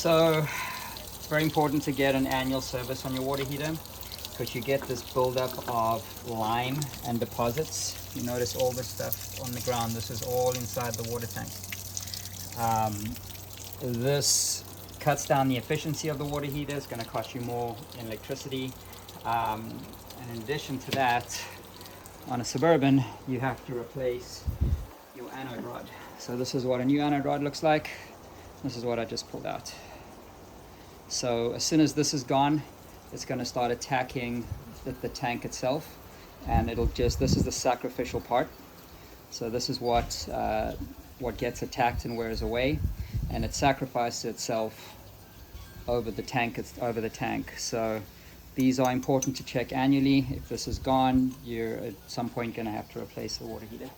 So it's very important to get an annual service on your water heater, because you get this buildup of lime and deposits. You notice all this stuff on the ground. This is all inside the water tank. This cuts down the efficiency of the water heater. It's going to cost you more in electricity. And in addition to that, on a Suburban, you have to replace your anode rod. So this is what a new anode rod looks like. This is what I just pulled out. So as soon as this is gone, it's going to start attacking the tank itself, and it'll just, this is the sacrificial part. So this is what gets attacked and wears away, and it sacrifices itself over the tank. So these are important to check annually. If this is gone, you're at some point going to have to replace the water heater.